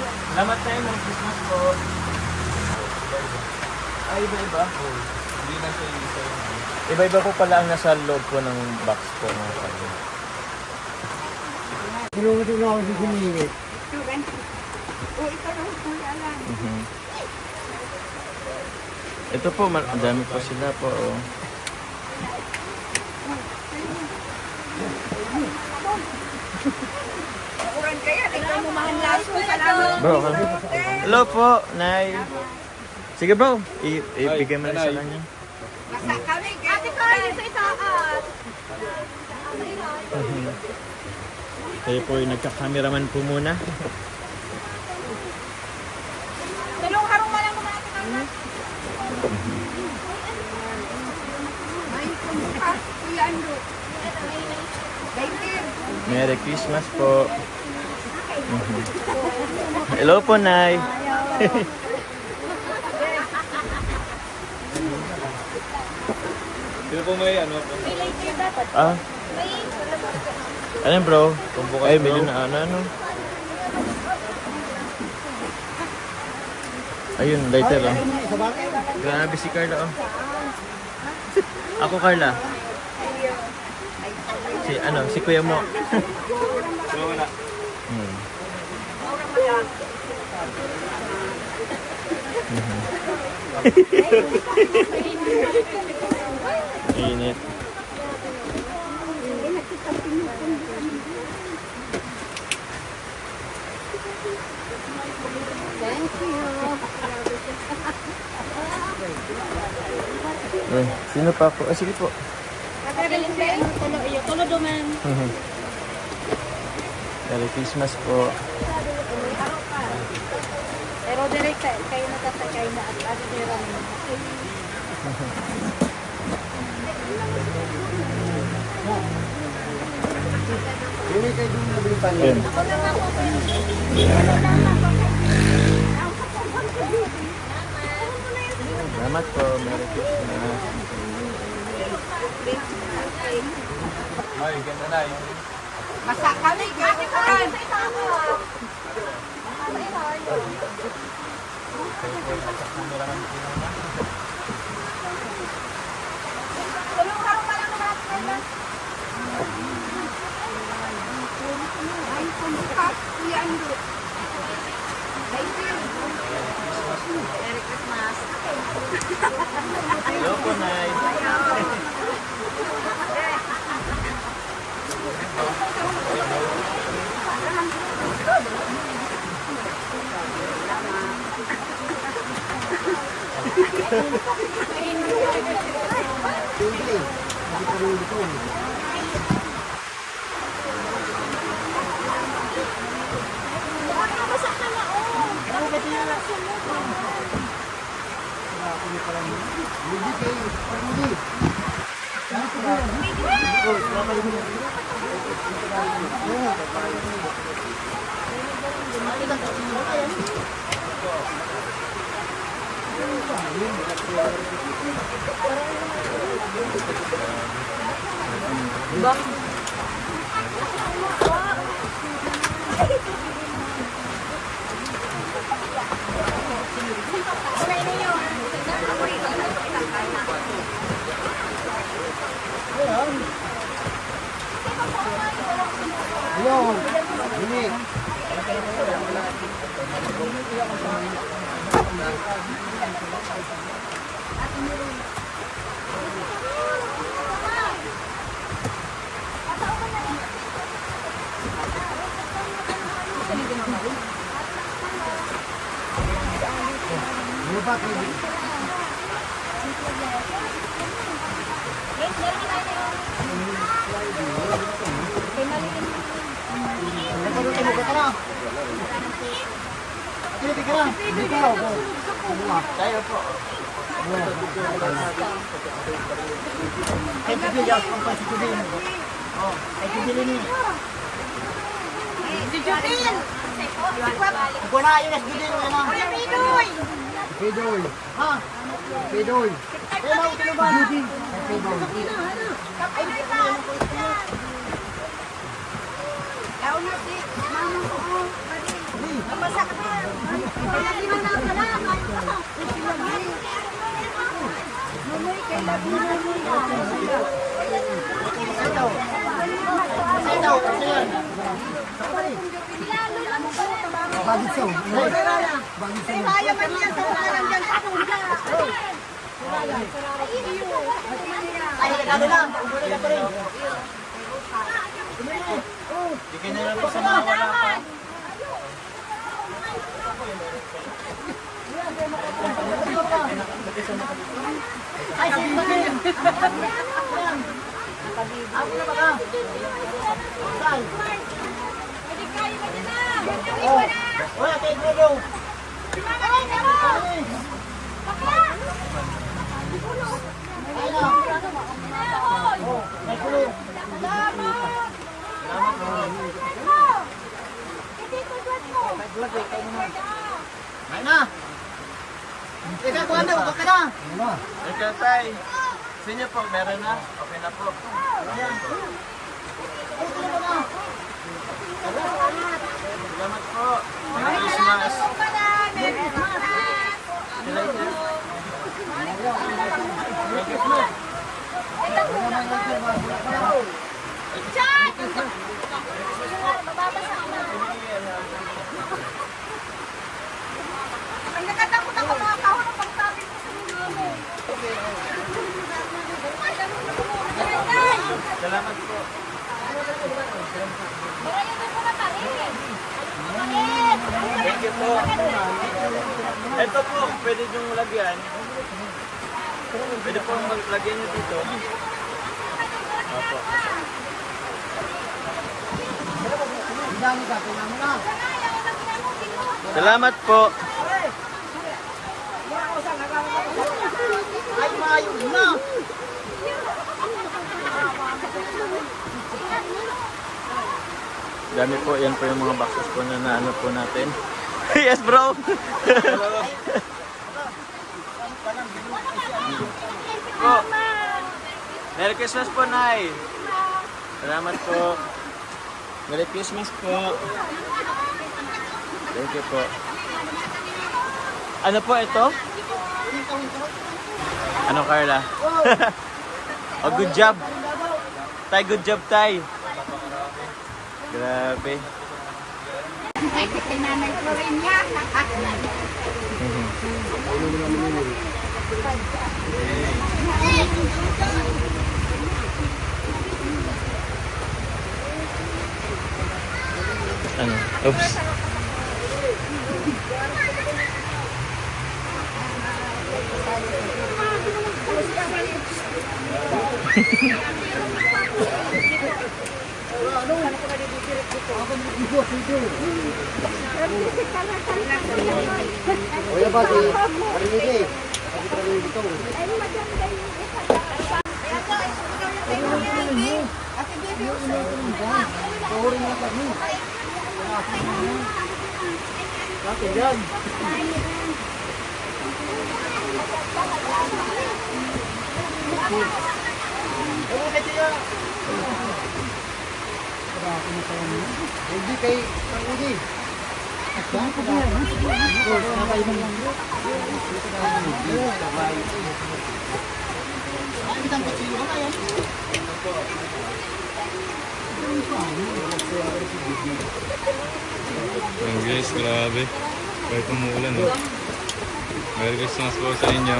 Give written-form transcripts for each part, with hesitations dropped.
Salamat tayo. Merry Christmas po. Ay, iba-iba? Oo. Hindi na siya isa yung... Iba-iba po pala ang nasa loob po ng box po. Pinungutin ako sa siningit. Ito po, ang dami po sila po. Oh. Bro, hello po, Nay. Sige bro, ibigay mo na sa kanya. Ate ko, sa itaas. Tayo po yung nagka-cameraman po muna. Dalawang harong mo lang naman ate ko. May kumbuka, Kuya Andrew. Merry Christmas po. Hello po, Nay. Sino po may ano? May lighter dapat. Ah, ano bro? Kumbuka, Ay, bro. bilhin na ano. Ayun, lighter oh. Sa bakit? Grabe si Carla oh. Ako Carla. Si kuya mo. Sino wala? Init. Thank you. Sino pa po? Sige po. Tulo duman. Merry Christmas po. Pero direct kayo natasakay na at atira mo. Hindi kayo doon nabili pa Ayun. Salamat po. Merry Christmas. Ay, ganda na yung... Masak kami, ate ko. Sa itaas. Tulong harong pa lang naman ate ko. Ay, kumbuka, Kuya Andrew. Merry Christmas. Hello po, Nay. Ayun. Hindi. Ano ba kayo? Tayo po. Ay, bibili ako pang pasitubin. Oh, ay bibili ni. Si Jupin! Ako na yung SBD mo na. Kuya Pinoy! Pidoy. Ha? Pidoy. Kaya na ito ba? Pidoy. Kapinoy ka! Laon na si Mama ko. Mabasa ka na. Bagit sa bagit sa Kaya man niya sa parang dyan sa kuya. ay nagkano na umuwi ka pa rin Bigyan na lang po sa mga wala pa. ay sige ba kayo ako na ba ka saan oh wala kayo bro ay na oh may kulong ay na ikaw ko ano baka na Ikaw tay. Sa inyo po, meron na. Okay na po. Salamat po. Merry Christmas. Ang nakatakot ako mga kahon ng pagsabi ko sa inyo. Salamat po. Thank you po. Ito po, pwede niyong lagyan. Pwede po maglagyan niyo dito. Opo. Salamat po. ay mayo na Dami po, yan po yung mga boxes po na naano po natin. Yes bro! po. Merry Christmas po, Nay! Salamat po. Merry Christmas po. Thank you po. Ano po ito? Ano, Carla? Oh, good job. Tay, good job, Tay. Grabe. Ay, kay nanay ko rin yan. Ano? Oops. Kuya ba si Marinige? Kasi talagang dito. Pahurin mo kami. Bakit yan? Ano ka siya? Hindi kay Pangudi. Saan ko ba yan? Sabay mo lang. Sabay. Ay, kitang kutsilyo ka yan. Ayan guys, grabe. Kahit umuulan, oh. Merry Christmas po sa inyo.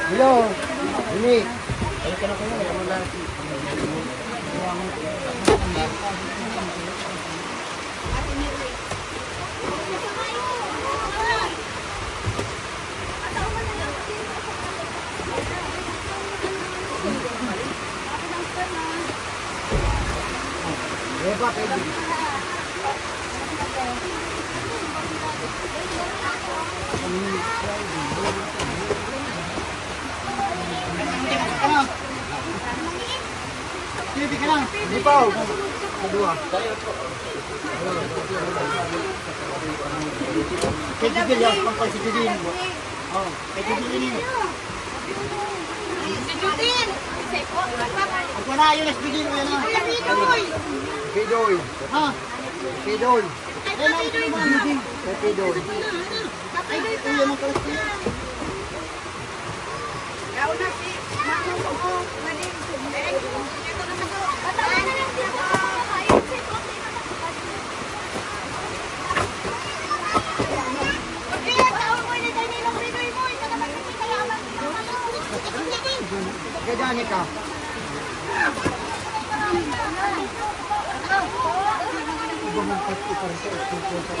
Hello. Ini. Berapa kayak gini? Hindi pa. Kedua. Kay Jibil yan, pangkal si Jibil. Oh, kay Jibil yun. Si Judin! Ang wala yun, SPG mo yan ha. Pidoy. Ha? Pidoy. Yan ang ito yung mga Jibil. Kay Pidoy. Ay, ito yan ang kalas niya. Yaw na si Manong ko. Maling. Ito na sa bataan na lang siya. Ayun si Kote na okay, tawag mo ni Danilo Ridoy mo. Ito naman kasi kalaman. Kaya dyan ka. Bumangkat ko pa rin sa eskulto sa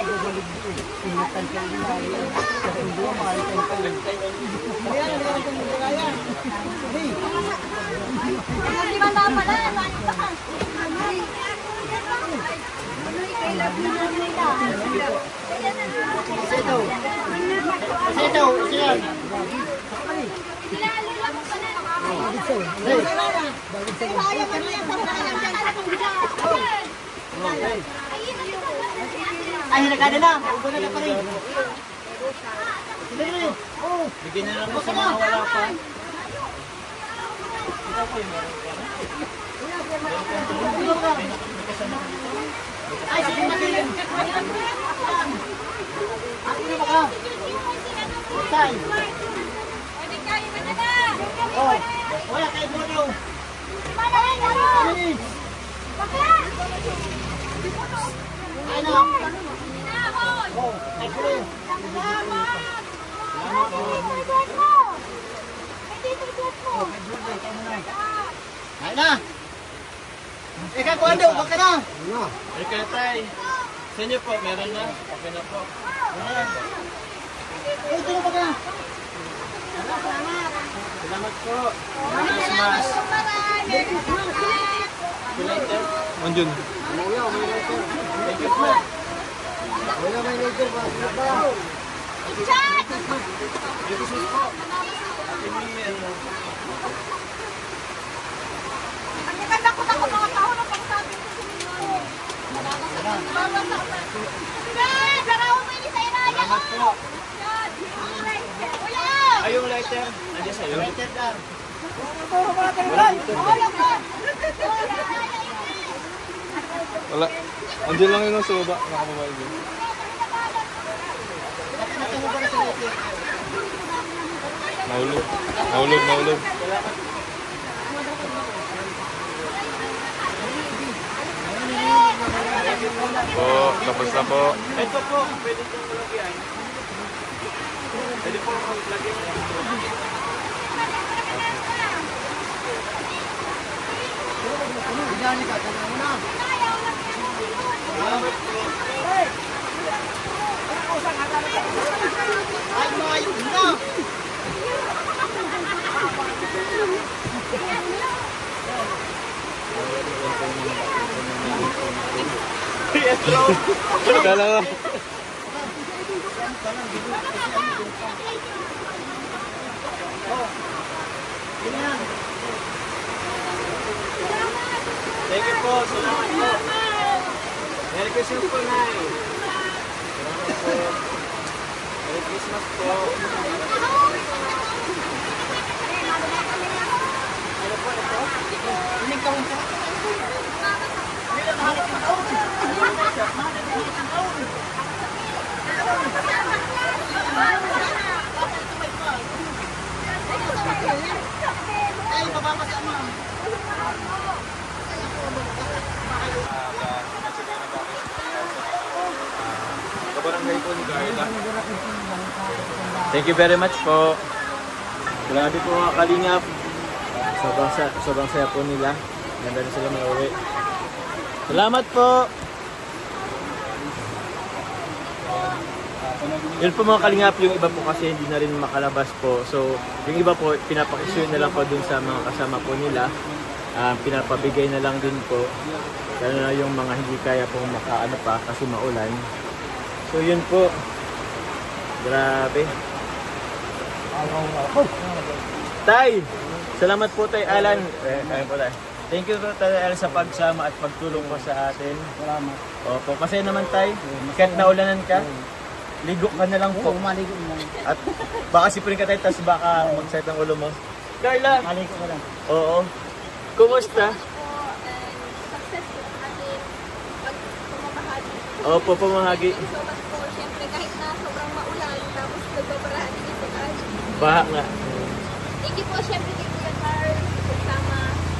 ibabalik ko. Ingatan ka rin tayo. Sa hindi mo makalitan ka rin. Ayan, meron kang nilaya. Sabi. Hindi ba na pala? I love you na nila. Kasi ito. Kasi ito. Kasi yan. Ilalula mo pa na. Bagid sa'yo. Hey. Bagid sa'yo. Sayang ano yan. Sayang dyan. Ano kung bila? Hey. Ay, hinagada na. Ubo na pa rin. Sige rin. Oh. Bigyan na lang po sa mga wala pa. Ay, sige na din. Ako na baka. Saan? Oh. Wala kayo bono. Sige. Ay na. Oh. Ay ko rin. Ay na. Ikaw ko ano, baka na. Ikaw tay. Sa inyo po, meron na. Okay na po. Ito na baka na. Salamat po. Merry Christmas. Andyan. Thank you po. Wala may later ba? Merry Christmas po. Happy New Year. Salamat po. Ay, yung lighter. Nandiyan sa'yo. Later lang. Wala. Andyan lang yun sa baba. Nakababae din. Nahulog. Nahulog, nahulog. Po, tapos na po. Ito po, pwede itong malagyan. Pwede po malagyan. Bigyan ka, tanong mo na. Salamat po. Ay, maayos na. Yes, bro. Kala nga. Thank you po. Salamat po. Merry Christmas po, Nay. Salamat po. Merry Christmas po. Ay, mapapasama. Kabarangay po ni Carla. Thank you very much po. Grabe po mga kalingap. Sobrang saya po nila. Ganda na sila may uwi. Salamat po. Yun po mga kalingap, yung iba po kasi hindi na rin makalabas po. So, yung iba po, pinapakisuyo na lang po dun sa mga kasama po nila. Pinapabigay na lang din po. Lalo na yung mga hindi kaya po makaano pa kasi maulan. So, yun po. Grabe. Tay! Salamat po Tay Alan. Kaya po Tay. Thank you Tayo sa pagsama at pagtulong mo sa atin. Salamat. Opo, kasi naman tayo, kahit naulanan ka, ligo ka na lang po. Oo, maligo mo lang. At baka sipurin ka tayo, tapos baka mag-set ang ulo mo. Carla! Maligo ka lang. Oo. Kumusta? Success po ang ating pagpumabahagi. Opo, pumahagi. Thank you so much po. Siyempre, kahit na sobrang maulan, tapos nagbabarahan din ito tayo. Baha nga. Thank you po, siyempre, kay Kuya Carl. Kasama.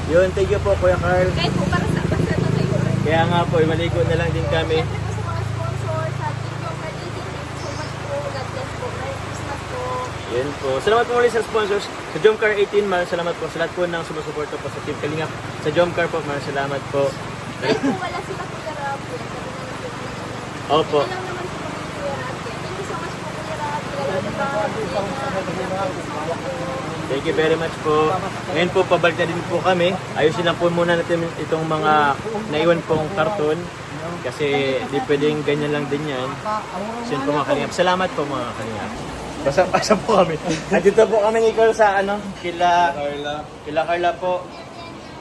Yun, thank you po Kuya Carl. Kahit po para sa basta na kayo. Kaya nga po, maligo na lang din kami. Siyempre po sa mga sponsors, sa Team Yung Marketing, thank you so much po. God bless po. Merry Christmas po. Yan po. Salamat po muli sa sponsors. Sa Jomcar 18, maraming salamat po. Sa lahat po ng sumusuporta po sa Team Kalingap. Sa Jomcar po, maraming salamat po. Kahit po wala sila Kuya Rab. Opo. Ito lang naman po kami Kuya Rab. Thank you so much po Kuya Rab. Thank you very much po. Ngayon po, pabalik na din po kami. Ayusin lang po muna natin itong mga naiwan pong karton. Kasi di pwedeng ganyan lang din yan. So yun po mga Kalingap. Salamat po mga Kalingap. Basta po kami. At dito po kami ni Carl sa kila Carla po.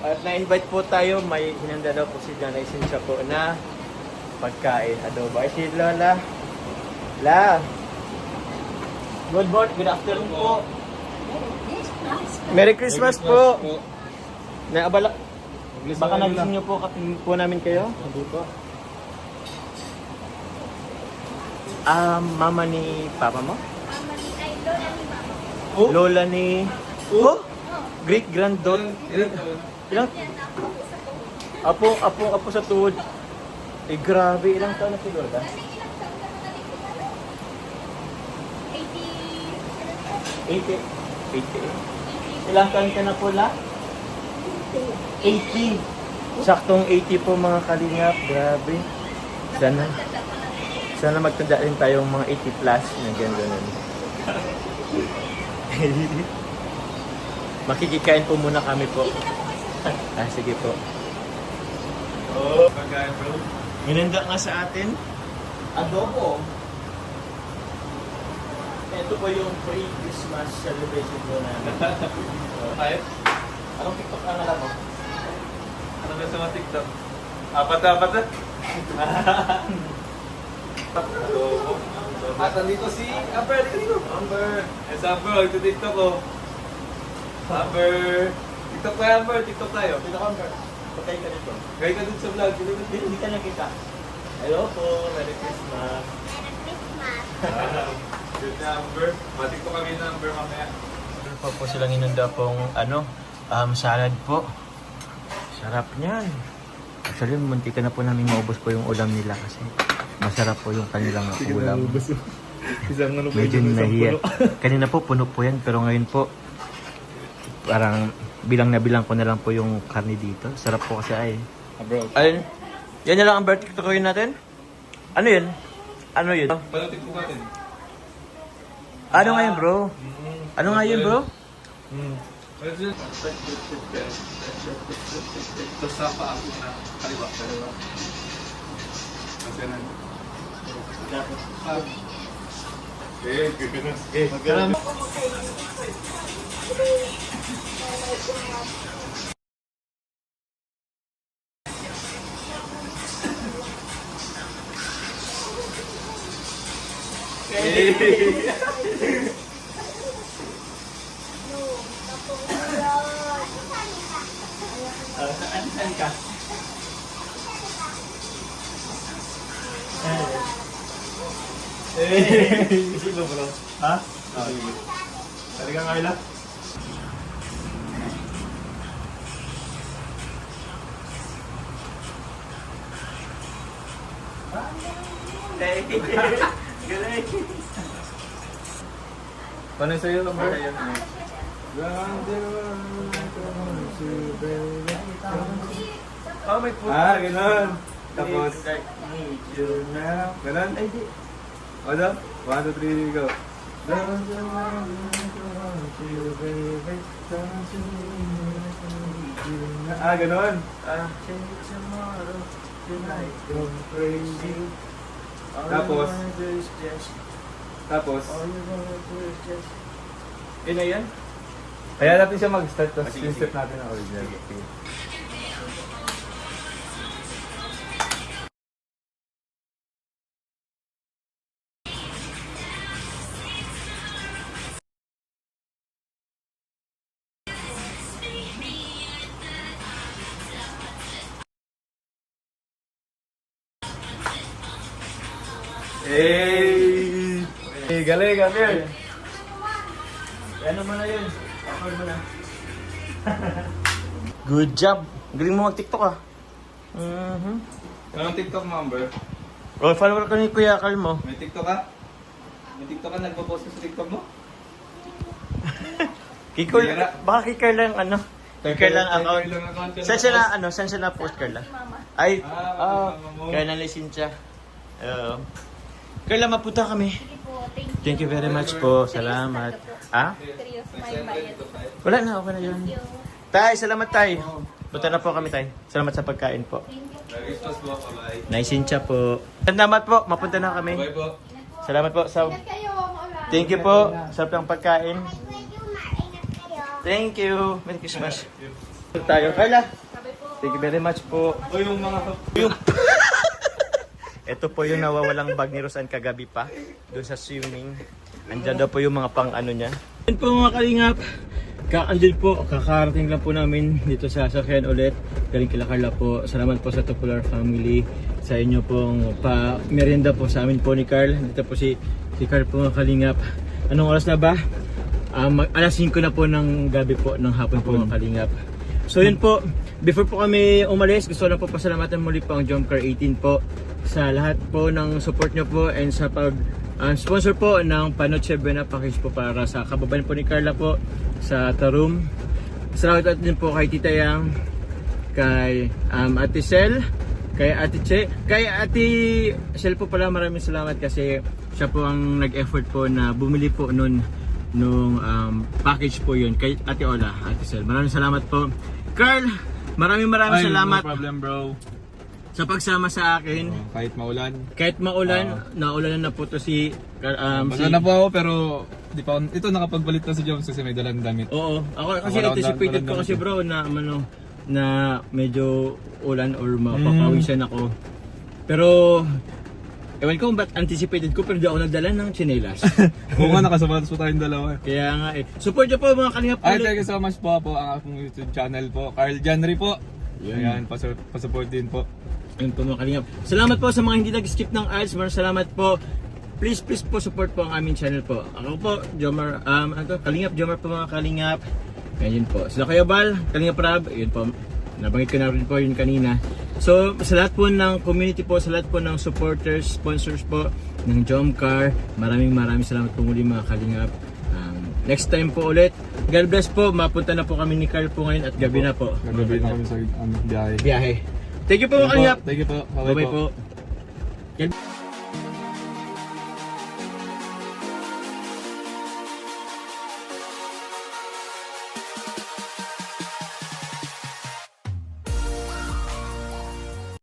At na-invite po tayo. May hinanda daw po si John Licensia po na pagkain. Adobo. Ay si Lola. La. Good morning. Good afternoon po. Merry Christmas po. Naabala. Baka nagising niyo po po namin kayo. Hindi po. Mama ni Papa mo? Lola ni... Oh? Great granddaughter. Ilang? Apo sa tuhod. Eh grabe, ilang taon na si Lola? 80. 80. Ilang taon ka na po la? 80. Saktong 80 po mga Kalingap. Grabe. Sana magtanda rin tayong mga 80 plus na gano'n. Makikikain po muna kami po. Sige po. Oh, pagkain bro. Hinanda nga sa atin. Adobo. Ito po yung pre-Christmas celebration po namin. Ay, Anong TikTok ang alam mo? ano ba sa mga TikTok? Apat na? Adobo. At nandito si Amber, dito. Amber. Yes, Amber, magto-TikTok ko. Amber. TikTok tayo, Amber. TikTok tayo. Dito ka, Amber. Patay ka dito. Gaya ka dun sa vlog. Hindi ka nakita. Hello po. Merry Christmas. Good na, Amber. Matiktok kami na, Amber, mamaya. Meron pa po silang inunda pong salad po. Sarap niyan. Actually, munti ka na po namin maubos po yung ulam nila kasi masarap po yung kanilang ulam. Medyo nahiya. Kanina po puno po yan pero ngayon po parang bilang na bilang ko na lang po yung karne dito. Sarap po kasi ay. Bro. Ayun. Yan na lang ang vertical ko natin. Ano yun? Ano yun? Paano TikTok natin? Ano nga yun bro? Ano nga yun bro? Ito sa paa ko na kaliwa. Kasi na. Good. Saan ka? Isip mo bro? Ha? Talaga nga ila? Galing! Paano sa'yo, Amber? Oh, may food. Ganun. Tapos, ganun? Ay, di. O daw? 1, 2, 3, go. Ganun. Tapos, tapos, Yun na yan? kaya natin siya mag-start, tapos Sige, step natin ang original. Hey! Hey, galing, galing. Ano mo na yun? Record mo na. Good job. Galing mo mag-TikTok ah. Anong TikTok mo, Amber? Oh, follower ka ni Kuya Carl mo. May TikTok ka? May TikTok ka? Nagpo-post ka sa TikTok mo? Kiko, Bira. baka kay Carl lang ano? Kay Carl lang account. Kay Carl lang account. Saan siya na ano? Saan siya na post Carl lang? Ay, mama mo. kaya nalisin siya. Carla, mapunta kami. Sige po, thank you. Thank you very much po. Salamat. Ah? Serious, may bayad. Wala na, okay na yun. Tay, salamat tay. Punta na po kami tay. Salamat sa pagkain po. Merry Christmas po. Bye-bye. Naisincha po. Salamat po, mapunta na kami. Bye po. Salamat po. Sa... Kayo, maulan. Thank you po. Sarap ng pagkain. Thank you, maingat kayo. Thank you. Merry Christmas. Tayo, Carla. Thank you very much po. O yung mga... Yung... Ito po yung nawawalang bag ni Rosan kagabi pa. Doon sa swimming. Andyan daw po yung mga pang ano niya. Yan po mga kalingap. Andyan po, kakarating lang po namin dito sa Sakyan ulit. Galing kila Carla po. Salamat po sa Tupular family. Sa inyo pong pa-merienda po sa amin po ni Carl. Dito po si Carl po mga kalingap. Anong oras na ba? Alas 5 na po ng gabi po, ng hapon po mga kalingap. So yun po, before po kami umalis, gusto ko lang po pasalamatan muli po ang Jomcar 18 po sa lahat po ng support nyo po and sa pag sponsor po ng Panoche Buena package po para sa kababayan po ni Carla po sa Tarum. Salamat din po kay Tita Yang, kay Ate Sel, kay Ate Che, kay Ate Sel po pala, maraming salamat kasi siya po ang nag-effort po na bumili po nung package po yun kay Ate Ola, Ate Sel. Maraming salamat po. Carl, maraming salamat No problem, bro. sa pagsama sa akin. Kahit maulan. Kahit maulan, naulanan na po to si Basta na po ako pero di pa ito nakapagbalik na si Joms kasi may dalang damit. Oo, ako kasi Wala- anticipated wala- ko kasi bro na na medyo ulan or mapapawisan ako. Pero ewan ko ba't anticipated ko pero di ako nagdala ng tsinelas. Oo nga, nakasapatos po tayong dalawa. Kaya nga eh. Support nyo po mga kalingap Ay, ulit. thank you so much po ang akong YouTube channel po. Carl Janry po. Yan. Ayan, pasupport din po. Ayun po mga kalingap. Salamat po sa mga hindi nag-skip ng ads. Maraming salamat po. Please po support po ang aming channel po. Ako po, Jomar, Kalingap Jomar po mga kalingap. Ayun po. Sila Kuya Bal, Kalingap Rab, yun po. Nabanggit ko na rin po yun kanina. So, sa lahat po ng community po, sa lahat po ng supporters, sponsors po ng Jomcar, maraming salamat po muli mga kalingap. Next time po ulit. God bless po. Mapunta na po kami ni Carl po ngayon at gabi na po. Gagabi na kami sa biyahe. Biyahe. Thank you po mga kalingap. Thank you po. Bye-bye Bye-bye po. po.